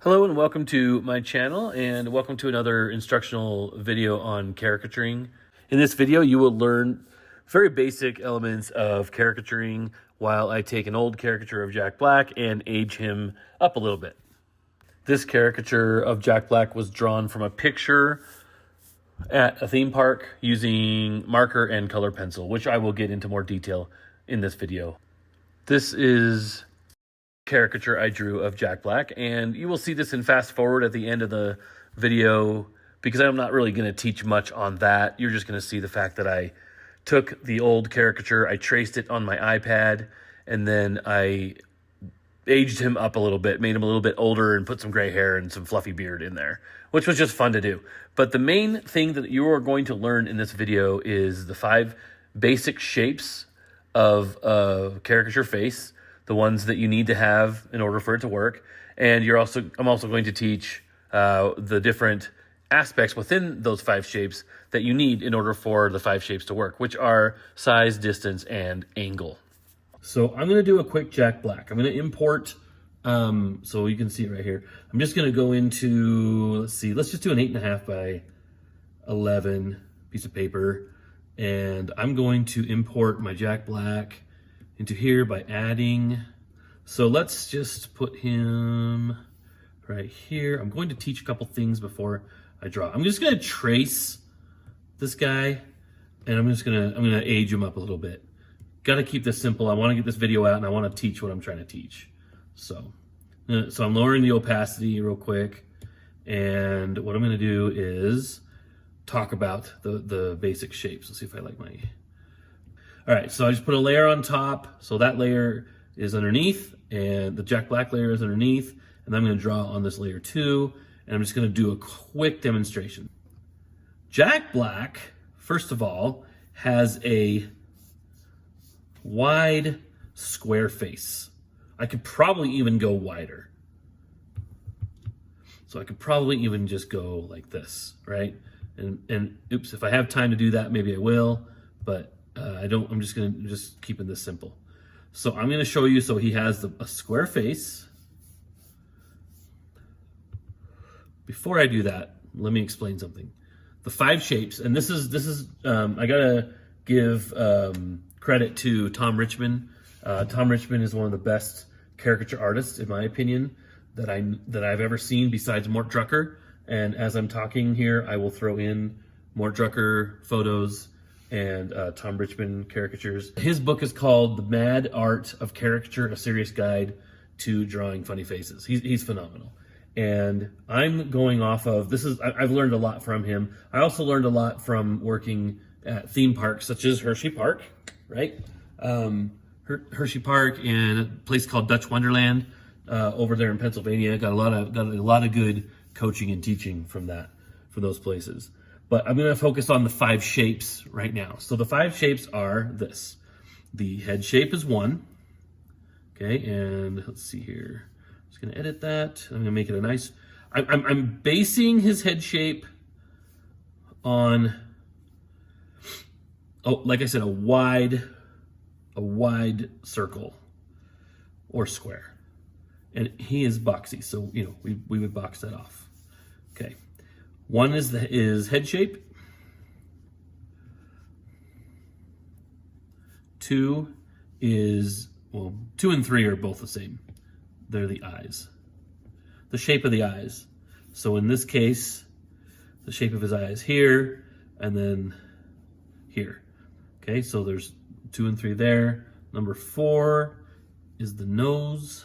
Hello and welcome to my channel, and welcome to another instructional video on caricaturing. In this video you will learn very basic elements of caricaturing while I take an old caricature of Jack Black and age him up a little bit. This caricature of Jack Black was drawn from a picture at a theme park using marker and color pencil, which I will get into more detail in this video. This is caricature I drew of Jack Black, and you will see this in fast forward at the end of the video because I'm not really going to teach much on that. You're just going to see the fact that I took the old caricature, I traced it on my iPad, and then I aged him up a little bit, made him a little bit older, and put some gray hair and some fluffy beard in there, which was just fun to do. But the main thing that you are going to learn in this video is the 5 basic shapes of a caricature face, the ones that you need to have in order for it to work. And I'm also going to teach the different aspects within those 5 shapes that you need in order for the 5 shapes to work, which are size, distance, and angle. So I'm going to do a quick Jack Black. I'm going to import, so you can see it right here. I'm just going to go into, let's just do an 8.5 by 11 piece of paper. And I'm going to import my Jack Black into here by adding. So let's just put him right here. I'm going to teach a couple things before I draw. I'm just going to trace this guy, and I'm going to age him up a little bit. Got to keep this simple. I want to get this video out, and I want to teach what I'm trying to teach. So I'm lowering the opacity real quick, and what I'm going to do is talk about the basic shapes. Let's see if I like my. All right, so I just put a layer on top. So that layer is underneath, and the Jack Black layer is underneath. And I'm going to draw on this layer too. And I'm just going to do a quick demonstration. Jack Black, first of all, has a wide square face. I could probably even go wider. So I could probably even just go like this, right? And oops, if I have time to do that, maybe I will, but I don't. I'm just keeping this simple. So I'm gonna show you. So he has a square face. Before I do that, let me explain something. The 5 shapes, and this is I gotta give credit to Tom Richmond. Tom Richmond is one of the best caricature artists, in my opinion, that I've ever seen, besides Mort Drucker. And as I'm talking here, I will throw in Mort Drucker photos and Tom Richmond caricatures. His book is called The Mad Art of Caricature, A Serious Guide to Drawing Funny Faces. He's phenomenal. And I'm going off of, I've learned a lot from him. I also learned a lot from working at theme parks such as Hershey Park, right? Hershey Park and a place called Dutch Wonderland over there in Pennsylvania. Got a lot of good coaching and teaching from those places. But I'm going to focus on the 5 shapes right now. So the 5 shapes are this. The head shape is 1. Okay, and let's see here. I'm just going to edit that. I'm going to make it a nice. I'm basing his head shape on, like I said, a wide circle or square. And he is boxy, so we would box that off. Okay. 1 is head shape. 2 is, 2 and 3 are both the same. They're the eyes. The shape of the eyes. So in this case, the shape of his eye is here, and then here. Okay, so there's 2 and 3 there. Number 4 is the nose.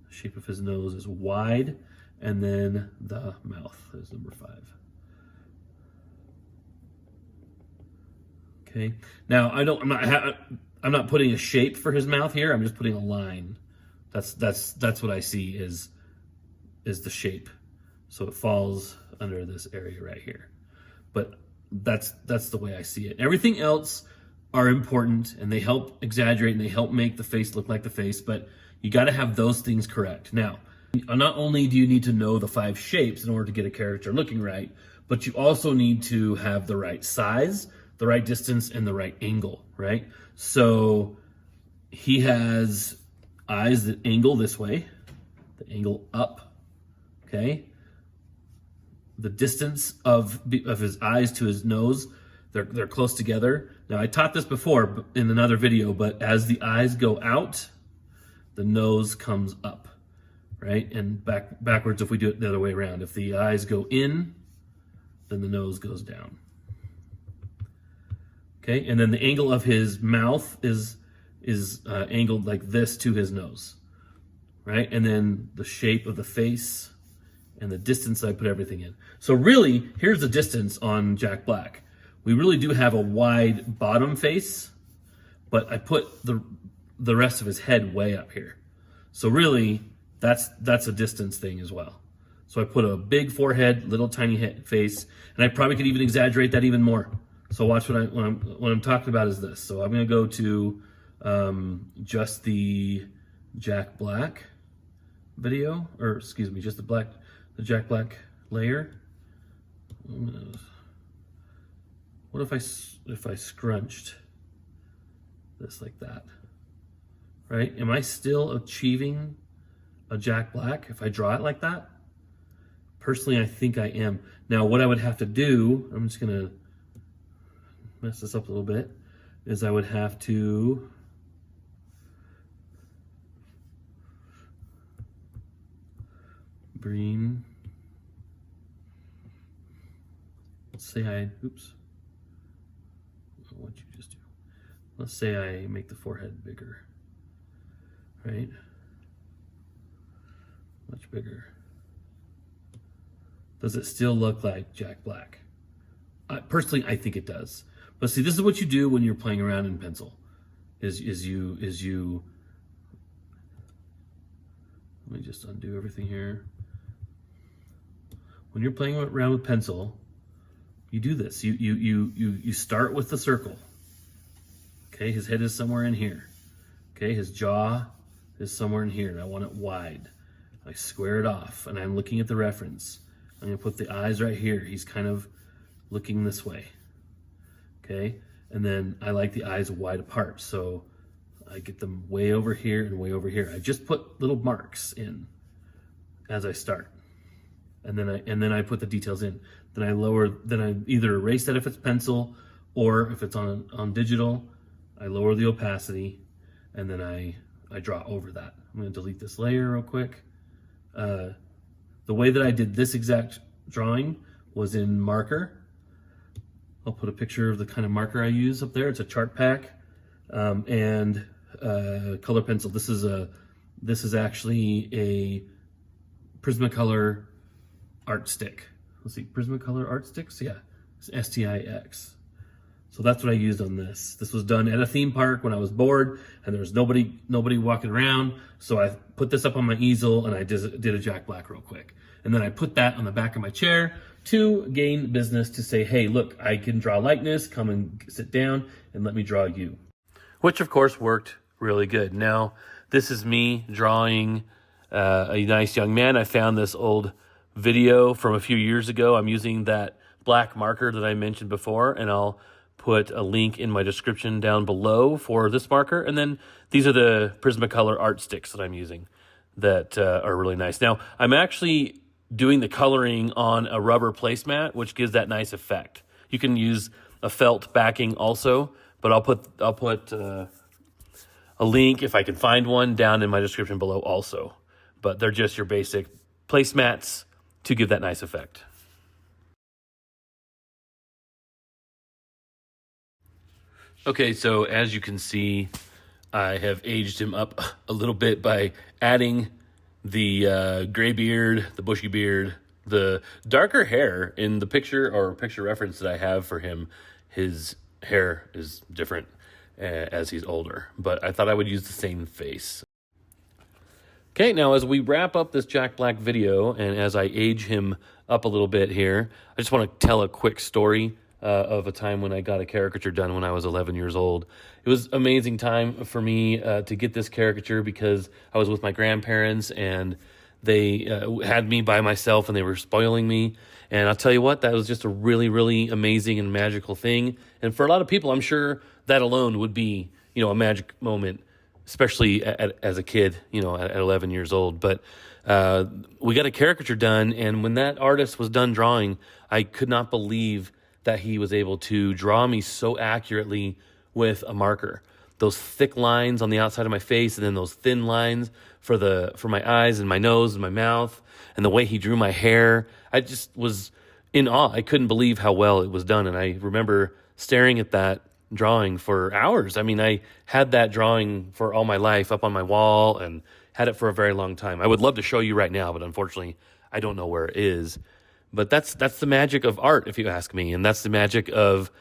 The shape of his nose is wide. And then the mouth is number 5. Okay. Now I'm not putting a shape for his mouth here. I'm just putting a line. That's what I see is the shape. So it falls under this area right here. But that's the way I see it. Everything else are important, and they help exaggerate and they help make the face look like the face. But you got to have those things correct. Now, not only do you need to know the 5 shapes in order to get a character looking right, but you also need to have the right size, the right distance, and the right angle, right? So he has eyes that angle this way, the angle up, okay? The distance of his eyes to his nose, they're close together. Now, I taught this before in another video, but as the eyes go out, the nose comes up, right? And backwards if we do it the other way around. If the eyes go in, then the nose goes down. Okay, and then the angle of his mouth is angled like this to his nose, right? And then the shape of the face and the distance I put everything in. So really, here's the distance on Jack Black. We really do have a wide bottom face, but I put the rest of his head way up here. So really, that's a distance thing as well. So I put a big forehead, little tiny face, and I probably could even exaggerate that even more. So watch what I'm talking about is this. So I'm gonna go to just the Jack Black video, or excuse me, just the Jack Black layer. What if I scrunched this like that, right? Am I still achieving a Jack Black if I draw it like that? Personally, I think I am. Now, what I would have to do, I'm just gonna mess this up a little bit, is I would have to bring, let's say oops, what'd you just do? Let's say I make the forehead bigger, right? Much bigger. Does it still look like Jack Black? Personally, I think it does. But see, this is what you do when you're playing around in pencil. Is you. Let me just undo everything here. When you're playing around with pencil, you do this. You start with the circle. Okay, his head is somewhere in here. Okay, his jaw is somewhere in here, and I want it wide. I square it off, and I'm looking at the reference. I'm gonna put the eyes right here. He's kind of looking this way, okay? And then I like the eyes wide apart, so I get them way over here and way over here. I just put little marks in as I start, and then I put the details in. Then I either erase that if it's pencil, or if it's on digital, I lower the opacity, and then I draw over that. I'm gonna delete this layer real quick. The way that I did this exact drawing was in marker. I'll put a picture of the kind of marker I use up there. It's a chart pack and color pencil. This is actually a Prismacolor art stick. Let's see, Prismacolor art sticks. Yeah, it's STIX. So that's what I used on this. This was done at a theme park when I was bored and there was nobody walking around. So I put this up on my easel and I did a Jack Black real quick. And then I put that on the back of my chair to gain business, to say, hey, look, I can draw likeness, come and sit down and let me draw you. Which of course worked really good. Now, this is me drawing a nice young man. I found this old video from a few years ago. I'm using that black marker that I mentioned before, and I'll put a link in my description down below for this marker. And then these are the Prismacolor art sticks that I'm using that are really nice. Now, I'm actually doing the coloring on a rubber placemat, which gives that nice effect. You can use a felt backing also, but I'll put a link, if I can find one, down in my description below also. But they're just your basic placemats to give that nice effect. Okay, so as you can see, I have aged him up a little bit by adding the gray beard, the bushy beard, the darker hair. In the picture or picture reference that I have for him, his hair is different as he's older, but I thought I would use the same face. Okay, now as we wrap up this Jack Black video and as I age him up a little bit here, I just want to tell a quick story of a time when I got a caricature done when I was 11 years old. It was an amazing time for me to get this caricature because I was with my grandparents and they had me by myself and they were spoiling me. And I'll tell you what, that was just a really, really amazing and magical thing. And for a lot of people, I'm sure that alone would be, a magic moment especially as a kid, at 11 years old. But we got a caricature done, and when that artist was done drawing, I could not believe that he was able to draw me so accurately with a marker. Those thick lines on the outside of my face, and then those thin lines for my eyes and my nose and my mouth, and the way he drew my hair. I just was in awe. I couldn't believe how well it was done, and I remember staring at that drawing for hours. I mean, I had that drawing for all my life up on my wall and had it for a very long time. I would love to show you right now, but unfortunately, I don't know where it is. But that's the magic of art, if you ask me, and that's the magic of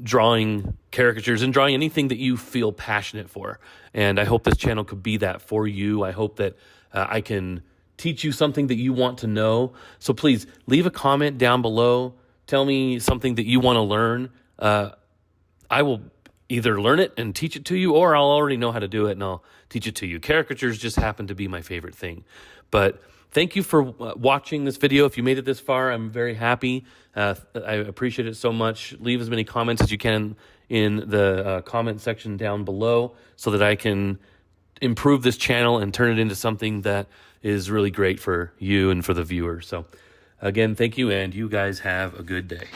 drawing caricatures and drawing anything that you feel passionate for. And I hope this channel could be that for you. I hope that I can teach you something that you want to know. So please leave a comment down below. Tell me something that you want to learn. I will either learn it and teach it to you, or I'll already know how to do it and I'll teach it to you. Caricatures just happen to be my favorite thing. But thank you for watching this video. If you made it this far, I'm very happy. I appreciate it so much. Leave as many comments as you can in the comment section down below so that I can improve this channel and turn it into something that is really great for you and for the viewer. So again, thank you, and you guys have a good day.